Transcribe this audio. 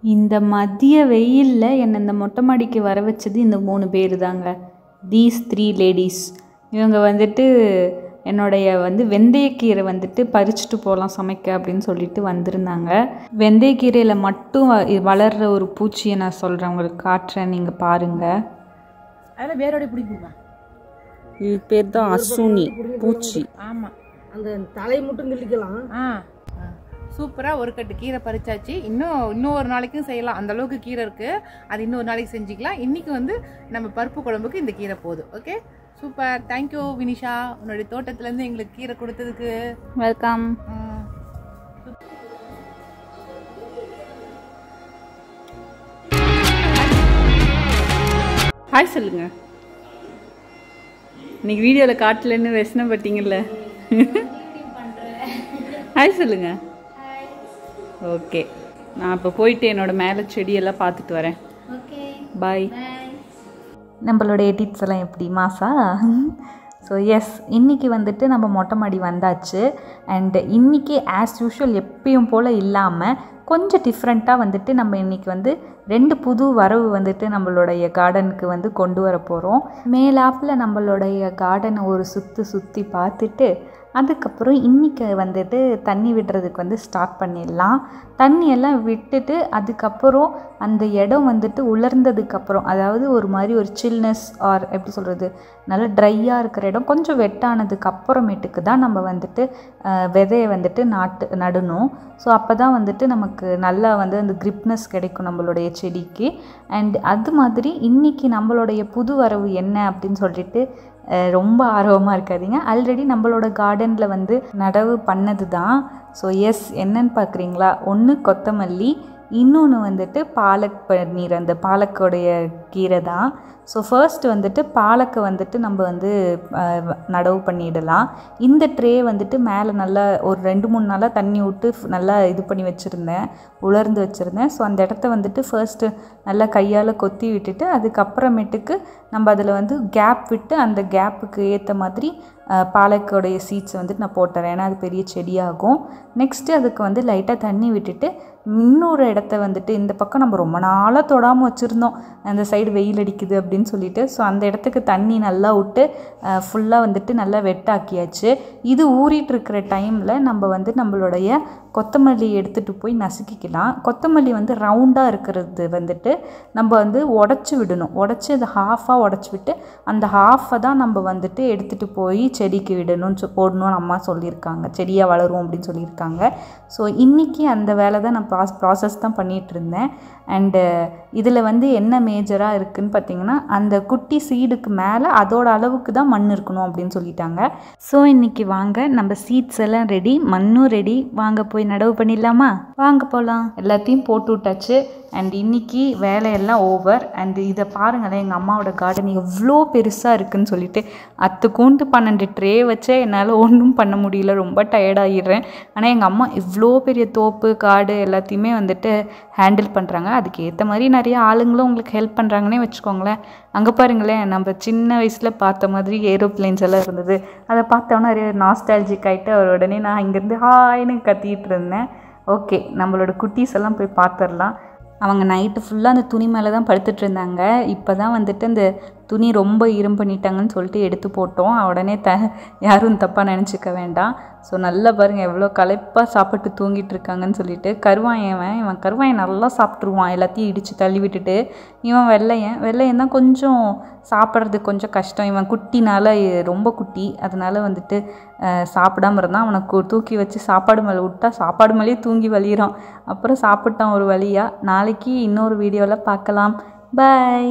இந்த மதிய வெயிலில் என்னை இந்த மொட்டை மாடிக்கு வர வச்சது இந்த 3 பேர் தாங்க. These 3 ladies. இவங்க வந்துட்டு என்னுடைய வெந்தயக்கீரை வந்துட்டு பறிச்சுட்டு போகலாம் சமைக்க அப்படின்னு சொல்லிட்டு வந்திருந்தாங்க. வெந்தயக்கீரையில் மட்டும் வளர்கிற ஒரு பூச்சியை நான் சொல்கிறேன், உங்களுக்கு காட்டுறேன், நீங்கள் பாருங்கள். அதில் வேரோட பிடிக்குமா? இது பேர் தான் அசுனி பூச்சி. ஆமாம், அந்த தலை மட்டும் கிள்ளிக்கலாம். சூப்பராக ஒரு கட்டு கீரை பறிச்சாச்சு. இன்னும் ஒரு நாளைக்கும் செய்யலாம், அந்த அளவுக்கு கீரை இருக்குது. அது இன்னொரு நாளைக்கு செஞ்சுக்கலாம். இன்றைக்கி நம்ம பருப்பு குழம்புக்கு இந்த கீரை போதும். Okay, super. தேங்க்யூ வினிஷா, உன்னுடைய தோட்டத்துலேருந்து எங்களுக்கு கீரை கொடுத்ததுக்கு. வெல்கம். ஹாய் சொல்லுங்க. இன்னைக்கு வீடியோவில் காட்டலன்னு வெசனப்பட்டீங்கல்ல. ஹாய் சொல்லுங்க. ஓகே, நான் இப்போ போயிட்டு என்னோட மேலே செடியெல்லாம் பார்த்துட்டு வரேன். பாய். நம்மளோட எடிட்ஸ் எல்லாம் எப்படி மாசா? ஸோ எஸ், இன்றைக்கி வந்துட்டு நம்ம மொட்டை மாடி வந்தாச்சு. அண்ட் இன்றைக்கி ஆஸ் யூஷுவல் எப்பயும் போல் இல்லாமல் கொஞ்சம் டிஃப்ரெண்ட்டாக வந்துட்டு நம்ம இன்றைக்கி 2 புது வரவு வந்துட்டு நம்மளுடைய கார்டனுக்கு கொண்டு வர போகிறோம். மேலாப்பில் நம்மளுடைய கார்டனை ஒரு சுற்றி பார்த்துட்டு அதுக்கப்புறம் இன்றைக்கி தண்ணி விடுறதுக்கு ஸ்டார்ட் பண்ணிடலாம். தண்ணியெல்லாம் விட்டுட்டு அதுக்கப்புறம் அந்த இடம் உலர்ந்ததுக்கப்புறம், அதாவது ஒரு மாதிரி ஒரு சில்னஸ் ஆர் எப்படி சொல்கிறது, நல்லா ட்ரையாக இருக்கிற இடம் கொஞ்சம் வெட்டானதுக்கு அப்புறமேட்டுக்கு தான் நம்ம விதையை நடணும். ஸோ அப்போ தான் நமக்கு நல்லா அந்த கிரிப்னஸ் கிடைக்கும் நம்மளுடைய செடிக்கு. அண்ட் அது மாதிரி இன்றைக்கி நம்மளுடைய புது வரவு என்ன அப்படின்னு சொல்லிட்டு ரொம்ப ஆர்வமாக இருக்காதீங்க. ஆல்ரெடி நம்மளோட கார்டனில் நடவு பண்ணது தான். ஸோ எஸ், என்னன்னு பார்க்குறீங்களா? ஒன்று கொத்தமல்லி, இன்னொன்று பாலக் பன்னீர், அந்த பாலக்கோடைய கீரை தான். ஸோ ஃபர்ஸ்ட் பாலக்கை நம்ம நடவு பண்ணிடலாம். இந்த ட்ரே மேலே நல்லா ஒரு 2-3 நாளாக தண்ணி விட்டு நல்லா இது பண்ணி வச்சுருந்தேன், உலர்ந்து வச்சுருந்தேன். ஸோ அந்த இடத்த ஃபர்ஸ்ட்டு நல்லா கையால் கொத்தி விட்டுட்டு அதுக்கப்புறமேட்டுக்கு நம்ம அதில் கேப் விட்டு அந்த கேப்புக்கு ஏற்ற மாதிரி பாலக்கோடைய சீட்ஸ் நான் போட்டுறேன், ஏன்னா அது பெரிய செடியாகும். நெக்ஸ்ட்டு அதுக்கு லைட்டாக தண்ணி விட்டுட்டு இன்னொரு இடத்த இந்த பக்கம் நம்ம ரொம்ப நாளாக தொடாமல் வச்சுருந்தோம், அந்த சைடு வெயில் அடிக்குது அப்படின்னு சொல்லிட்டு. ஸோ அந்த இடத்துக்கு தண்ணி நல்லா விட்டு ஃபுல்லாக நல்லா வெட்டாக்கியாச்சு. இது ஊறிட்டு இருக்கிற டைமில் நம்ம நம்மளுடைய கொத்தமல்லி எடுத்துகிட்டு போய் நசுக்கிக்கலாம். கொத்தமல்லி ரவுண்டாக இருக்கிறது நம்ம உடச்சி விடணும். உடச்சி அதை ஹாஃபாக உடச்சி விட்டு அந்த ஹாஃபை தான் நம்ம எடுத்துகிட்டு போய் செடிக்கு விடணும்னு போடணும்னு அம்மா சொல்லியிருக்காங்க, செடியாக வளரும் அப்படின்னு சொல்லியிருக்காங்க. ஸோ இன்றைக்கி அந்த வேலை தான் நான் ப்ராசஸ் தான் பண்ணிகிட்டு இருந்தேன். அண்டு இதில் என்ன மேஜராக இருக்குதுன்னு பார்த்திங்கன்னா, அந்த குட்டி சீடுக்கு மேலே அதோட அளவுக்கு தான் மண் இருக்கணும் அப்படின்னு சொல்லிட்டாங்க. ஸோ இன்றைக்கி வாங்க, நம்ம சீட்ஸ் எல்லாம் ரெடி, மண்ணும் ரெடி, வாங்க போய் நடவு பண்ணிடலாமா? வாங்க போகலாம். எல்லாத்தையும் போட்டு விட்டாச்சு. அண்ட் இன்றைக்கி வேலையெல்லாம் ஓவர். அண்டு இதை பாருங்களேன், எங்கள் அம்மாவோட கார்டன் எவ்வளோ பெருசாக இருக்குதுன்னு சொல்லிட்டு 12 ட்ரே வச்சே என்னால் ஒன்றும் பண்ண முடியல, ரொம்ப டயர்டாகிடுறேன். ஆனால் எங்கள் அம்மா இவ்வளோ பெரிய தோப்பு காடு எல்லாத்தையுமே ஹேண்டில் பண்ணுறாங்க. அதுக்கு ஏற்ற மாதிரி நிறைய ஆளுங்களும் உங்களுக்கு ஹெல்ப் பண்ணுறாங்கன்னே வச்சுக்கோங்களேன். அங்கே பாருங்களேன், நம்ம சின்ன வயசில் பார்த்த மாதிரி ஏரோப்ளைன்ஸ் எல்லாம் இருந்தது. அதை பார்த்தோன்னா நிறைய நாஸ்டாலஜிக் ஆகிட்டு உடனே நான் இங்கேருந்து ஹாய்னு கத்திட்டு இருந்தேன். ஓகே, நம்மளோட குட்டீஸ் எல்லாம் போய் பார்த்துடலாம். அவங்க நைட்டு ஃபுல்லாக அந்த துணி மேலே தான் படுத்துட்டு இருந்தாங்க. இப்போ தான் அந்த துணி ரொம்ப ஈரம் பண்ணிட்டாங்கன்னு சொல்லிட்டு எடுத்து போட்டோம். உடனே யாரும் தப்பாக நினச்சிக்க வேண்டாம். ஸோ நல்லா பாருங்கள் எவ்வளோ களைப்பாக சாப்பிட்டு தூங்கிட்டு இருக்காங்கன்னு சொல்லிட்டு. இவன் கருவாயன் நல்லா சாப்பிட்ருவான், எல்லாத்தையும் இடித்து தள்ளி விட்டுட்டு. இவன் வெள்ளையன் தான் கொஞ்சம் சாப்பிட்றதுக்கு கொஞ்சம் கஷ்டம். இவன் குட்டினால, ரொம்ப குட்டி, அதனால் சாப்பிடாம இருந்தான். அவனை தூக்கி வச்சு சாப்பாடு மேலே விட்டா சாப்பாடு மேலேயே தூங்கி வலிகிறான். அப்புறம் சாப்பிட்டான் ஒரு வழியாக. நாளைக்கு இன்னொரு வீடியோவில் பார்க்கலாம். பாய்.